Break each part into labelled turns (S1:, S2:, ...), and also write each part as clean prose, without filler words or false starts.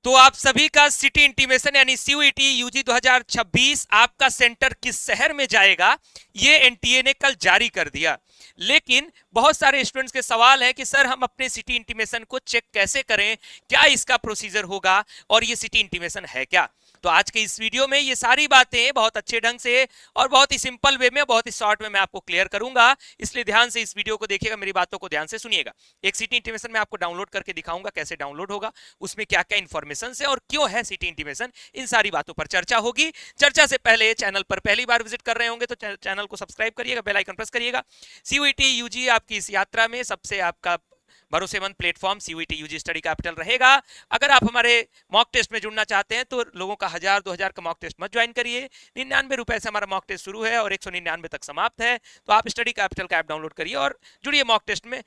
S1: तो आप सभी का सिटी इंटीमेशन यानी सीयूईटी यूजी 2026 आपका सेंटर किस शहर में जाएगा, ये एनटीए ने कल जारी कर दिया। लेकिन बहुत सारे स्टूडेंट्स के सवाल है कि सर हम अपने सिटी इंटीमेशन को चेक कैसे करें, क्या इसका प्रोसीजर होगा और ये सिटी इंटीमेशन है क्या। तो आज के इस वीडियो में ये सारी बातें बहुत अच्छे ढंग से और बहुत ही सिंपल वे में, बहुत ही शॉर्ट में मैं आपको क्लियर करूंगा, इसलिए ध्यान से इस वीडियो को देखिएगा, मेरी बातों को ध्यान से सुनिएगा। एक सिटी इंटीमेशन में आपको डाउनलोड करके दिखाऊंगा कैसे डाउनलोड होगा, उसमें क्या क्या इंफॉर्मेशन है और क्यों है सिटी इंटीमेशन, इन सारी बातों पर चर्चा होगी। चर्चा से पहले चैनल पर पहली बार विजिट कर रहे होंगे तो चैनल को सब्सक्राइब करिएगा, बेल आइकन प्रेस करिएगा। सीयूईटी यूजी आपकी इस यात्रा में सबसे आपका भरोसेमंद platform CUET UG study capital रहेगा। अगर आप हमारे मॉक टेस्ट में जुड़ना चाहते हैं तो लोगों का 1000-2000 का मॉक टेस्ट मत ज्वाइन करिए। 99 रुपए से हमारा मॉक टेस्ट शुरू है और 199 तक समाप्त है। तो आप स्टडी कैपिटल का ऐप डाउनलोड करिए और जुड़िए मॉक टेस्ट में।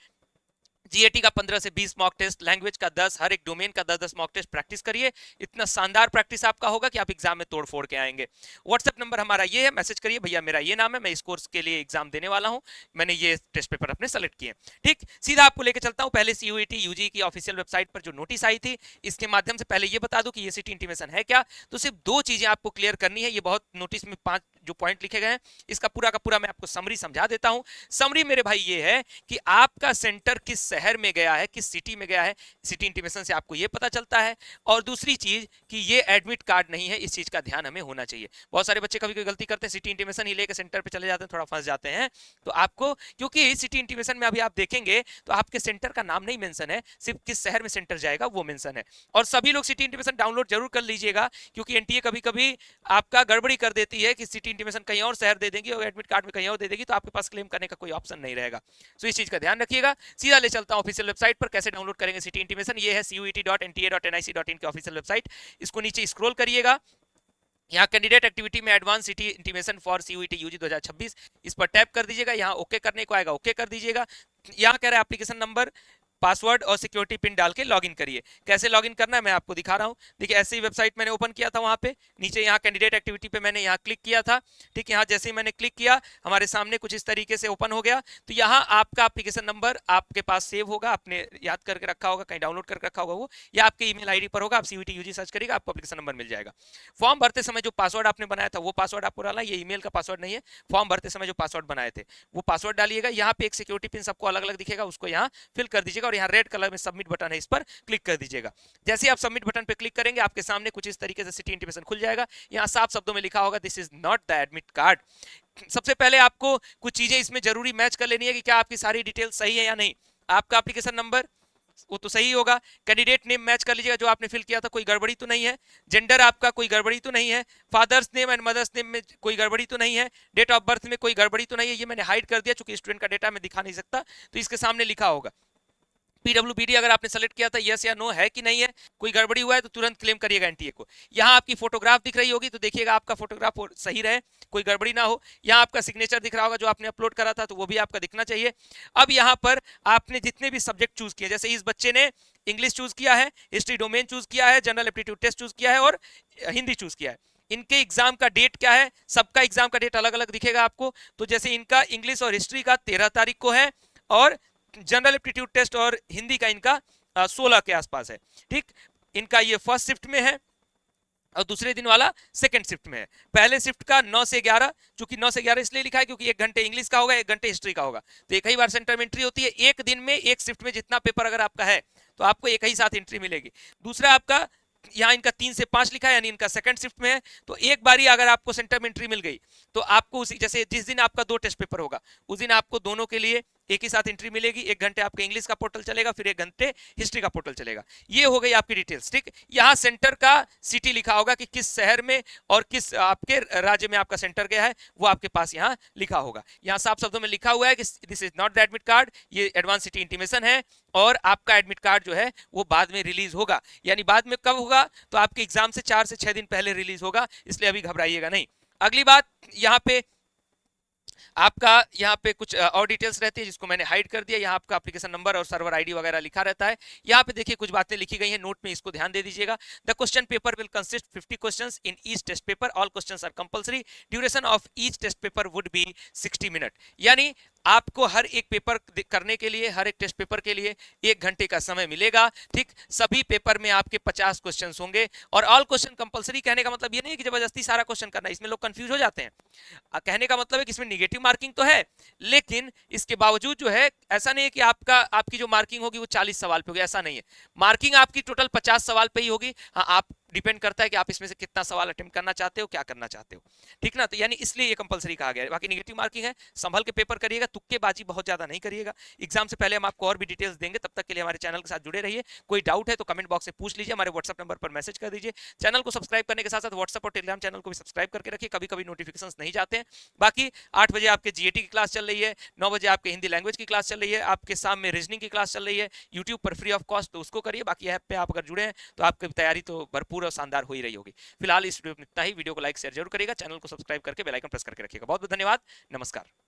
S1: जीएटी का 15 से 20 मॉक टेस्ट, लैंग्वेज का 10, हर एक डोमेन का 10-10 मॉक टेस्ट प्रैक्टिस करिए। इतना शानदार प्रैक्टिस आपका होगा कि आप एग्जाम में तोड़ फोड़ के आएंगे। व्हाट्सएप नंबर हमारा ये है, मैसेज करिए भैया मेरा ये नाम है, मैं इस कोर्स के लिए एग्जाम देने वाला हूं, मैंने ये टेस्ट पेपर अपने सेलेक्ट किए। ठीक, सीधा आपको लेकर चलता हूं पहले सीयूईटी यूजी की ऑफिशियल वेबसाइट पर जो नोटिस आई थी, इसके माध्यम से पहले ये बता दूं कि ये सिटी इंटीमेशन है क्या। तो सिर्फ दो चीजें आपको क्लियर करनी है। ये बहुत नोटिस में 5 जो पॉइंट लिखे गए हैं, इसका पूरा का पूरा मैं आपको समरी समझा देता हूं। समरी मेरे भाई ये है कि आपका सेंटर किस शहर में गया है, किस सिटी में गया है, सिटी इंटीमेशन से आपको ये पता चलता है। और दूसरी चीज कि ये एडमिट कार्ड नहीं है, इस चीज का ध्यान हमें होना चाहिए। बहुत सारे बच्चे कभी कभी गलती करते हैं, सिटी इंटीमेशन ही लेकर सेंटर पे चले जाते हैं, थोड़ा फंस जाते हैं। तो आपको, क्योंकि सिटी इंटीमेशन में अभी आप देखेंगे तो आपके सेंटर का नाम नहीं मेंशन है, सिर्फ किस शहर में सेंटर जाएगा वो मेंशन है। और सभी लोग सिटी इंटीमेशन डाउनलोड जरूर कर लीजिएगा, क्योंकि एनटीए कभी कभी आपका गड़बड़ी कर देती है कि सिटी इंटीमेशन कहीं और शहर दे देगी और एडमिट कार्ड में कहीं और दे देगी, तो आपके पास क्लेम करने का कोई ऑप्शन नहीं रहेगा। तो इस चीज का ध्यान रखिएगा। सीधा ले चलता हूं ऑफिशियल वेबसाइट पर, कैसे डाउनलोड करेंगे सिटी इंटीमेशन। ये है cuet.nta.nic.in की ऑफिशियल वेबसाइट। इसको नीचे स्क्रॉल करिएगा, यहाँ कैंडिडेट एक्टिविटी में advance city intimation for CUET UG 2026, इस पर टैप कर दीजिएगा। यहाँ ओके करने को आएगा, ओके कर दीजिएगा। यहाँ कह रहा है एप्लीकेशन नंबर, पासवर्ड और सिक्योरिटी पिन डाल के लॉगिन करिए। कैसे लॉगिन करना है मैं आपको दिखा रहा हूं। देखिए ऐसे ही वेबसाइट मैंने ओपन किया था, वहां पे नीचे यहाँ कैंडिडेट एक्टिविटी पे मैंने यहाँ क्लिक किया था। ठीक, यहाँ जैसे ही मैंने क्लिक किया हमारे सामने कुछ इस तरीके से ओपन हो गया। तो यहाँ आपका एप्लीकेशन नंबर आपके पास सेव होगा, आपने याद करके रखा होगा, कहीं डाउनलोड करके रखा होगा वो, या आपके ईमेल आईडी पर होगा। आप सीयूईटी यूजी सर्च करिएगा, आपको एप्लीकेशन नंबर मिल जाएगा। फॉर्म भरते समय जो पासवर्ड आपने बनाया था वो पासवर्ड आपको डालना, ये ईमेल का पासवर्ड नहीं है। फॉर्म भरते समय जो पासवर्ड बनाए थे वो पासवर्ड डालिएगा। यहाँ पे एक सिक्योरिटी पिन सबको अलग अलग दिखेगा, उसको यहाँ फिल कर दीजिएगा और यहाँ रेड कलर में सबमिट बटन है, इस पर क्लिक कर दीजिएगा। जैसे आप सबमिट बटन पे क्लिक करेंगे आपके सामने कुछ इस तरीके से सिटी इंटीमेशन खुल जाएगा। यहाँ साफ शब्दों में लिखा होगा this is not the admit card. सबसे पहले आपको कुछ चीजें इसमें जरूरी मैच कर लेनी है कि क्या आपकी सारी डिटेल सही है या नहीं। आपका एप्लीकेशन नंबर वो तो सही होगा, कैंडिडेट नेम मैच कर लीजिएगा जो आपने फिल किया था, कोई गड़बड़ी तो नहीं है। जेंडर आपका कोई गड़बड़ी तो नहीं है। Father's name and mother's name में कोई गड़बड़ी तो नहीं है। डेट ऑफ बर्थ में कोई गड़बड़ी तो नहीं है। ये मैंने हाइड कर दिया चूंकि स्टूडेंट का डेटा मैं दिखा नहीं सकता, तो इसके सामने लिखा होगा। पीडब्ल्यूबीडी अगर आपने सेलेक्ट किया था, यस या नो है कि नहीं है, कोई गड़बड़ी हुआ है तो तुरंत क्लेम करिएगा एनटीए को। यहाँ आपकी फोटोग्राफ दिख रही होगी तो देखिएगा आपका फोटोग्राफ सही रहे, कोई गड़बड़ी ना हो। यहाँ आपका सिग्नेचर दिख रहा होगा जो आपने अपलोड करा था, तो वो भी आपका दिखना चाहिए। अब यहाँ पर आपने जितने भी सब्जेक्ट चूज किए, जैसे इस बच्चे ने इंग्लिश चूज किया है, हिस्ट्री डोमेन चूज किया है, जनरल एप्टीट्यूड टेस्ट चूज किया है और हिंदी चूज किया है। इनके एग्जाम का डेट क्या है, सबका एग्जाम का डेट अलग अलग दिखेगा आपको। तो जैसे इनका इंग्लिश और हिस्ट्री का 13 तारीख को है और जनरल एप्टीट्यूड टेस्ट और हिंदी का इनका 16 के आसपास है। ठीक, इनका ये फर्स्ट शिफ्ट में है और दूसरे दिन वाला सेकंड शिफ्ट में है। पहले शिफ्ट का 9 से 11, चूंकि 9 से 11 इसलिए लिखा है क्योंकि 1 घंटे इंग्लिश का होगा, 1 घंटे हिस्ट्री का होगा, तो एक ही बार सेंटर में एंट्री होती है। एक दिन में एक शिफ्ट में जितना पेपर अगर आपका है तो आपको एक ही साथ एंट्री मिलेगी। दूसरा आपका यहाँ इनका 3 से 5 लिखा है, यानी इनका सेकंड शिफ्ट में है, तो एक बारी अगर आपको सेंटर में एंट्री मिल गई तो आपको उसी, जैसे जिस दिन आपका 2 टेस्ट पेपर होगा उस दिन आपको दोनों के लिए एक ही साथ एंट्री मिलेगी। 1 घंटे आपका इंग्लिश का पोर्टल चलेगा, फिर 1 घंटे हिस्ट्री का पोर्टल चलेगा। ये हो गई आपकी डिटेल्स। ठीक, यहाँ सेंटर का सिटी लिखा होगा कि किस शहर में और किस आपके राज्य में आपका सेंटर गया है, वो आपके पास यहाँ लिखा होगा। यहाँ साफ शब्दों में लिखा हुआ है कि this is not the admit card, ये एडवांस सिटी इंटीमेशन है और आपका एडमिट कार्ड जो है वो बाद में रिलीज होगा। यानी बाद में कब होगा, तो आपके एग्जाम से 4 से 6 दिन पहले रिलीज होगा, इसलिए अभी घबराइएगा नहीं। अगली बात, यहाँ पे आपका यहाँ पे कुछ और डिटेल्स रहती है जिसको मैंने हाइड कर दिया। यहाँ आपका एप्लीकेशन नंबर और सर्वर आईडी वगैरह लिखा रहता है। यहाँ पे देखिए कुछ बातें लिखी गई हैं नोट में, इसको ध्यान दे दीजिएगा। The question paper will consist 50 questions in each test paper, all questions are compulsory, duration of each test paper would be 60 minute. यानी आपको हर एक पेपर करने के लिए, हर एक टेस्ट पेपर के लिए 1 घंटे का समय मिलेगा। ठीक, सभी पेपर में आपके 50 क्वेश्चन होंगे और ऑल क्वेश्चन कंपलसरी। कहने का मतलब ये नहीं है कि जबरदस्ती सारा क्वेश्चन करना है, इसमें लोग कंफ्यूज हो जाते हैं। कहने का मतलब है कि इसमें निगेटिव मार्किंग तो है, लेकिन इसके बावजूद जो है ऐसा नहीं है कि आपकी जो मार्किंग होगी वो 40 सवाल पे होगी, ऐसा नहीं है। मार्किंग आपकी टोटल 50 सवाल पे ही होगी। हाँ, आप डिपेंड करता है कि आप इसमें से कितना सवाल अटेम्प्ट करना चाहते हो, क्या करना चाहते हो। ठीक ना, तो यानी इसलिए ये कंपलसरी कहा गया है। बाकी नेगेटिव मार्किंग है, संभल के पेपर करिएगा, तुक्केबाजी बहुत ज्यादा नहीं करिएगा। एग्जाम से पहले हम आपको और भी डिटेल्स देंगे, तब तक के लिए हमारे चैनल के साथ जुड़े रहिए। कोई डाउट है तो कमेंट बॉक्स में पूछ लीजिए, हमारे व्हाट्सएप नंबर पर मैसेज कर दीजिए। चैनल को सब्सक्राइब करने के साथ साथ व्हाट्सएप और टेलीग्राम चैनल को भी सब्सक्राइब करके रखिए, कभी कभी नोटिफिकेशन नहीं जाते हैं। बाकी 8 बजे आपके जीएटी की क्लास चल रही है, 9 बजे आपके हिंदी लैंग्वेज की क्लास चल रही है, आपके शाम में रीजनिंग की क्लास चल रही है यूट्यूब पर फ्री ऑफ कॉस्ट, तो उसको करिए। बाकी ऐप पे आप अगर जुड़े हैं तो आपकी तैयारी तो भरपूर और शानदार हो ही रही होगी। फिलहाल इस वीडियो में इतना ही। वीडियो को लाइक शेयर जरूर करिएगा, चैनल को सब्सक्राइब करके बेल आइकन प्रेस करके रखिएगा। बहुत बहुत धन्यवाद, नमस्कार।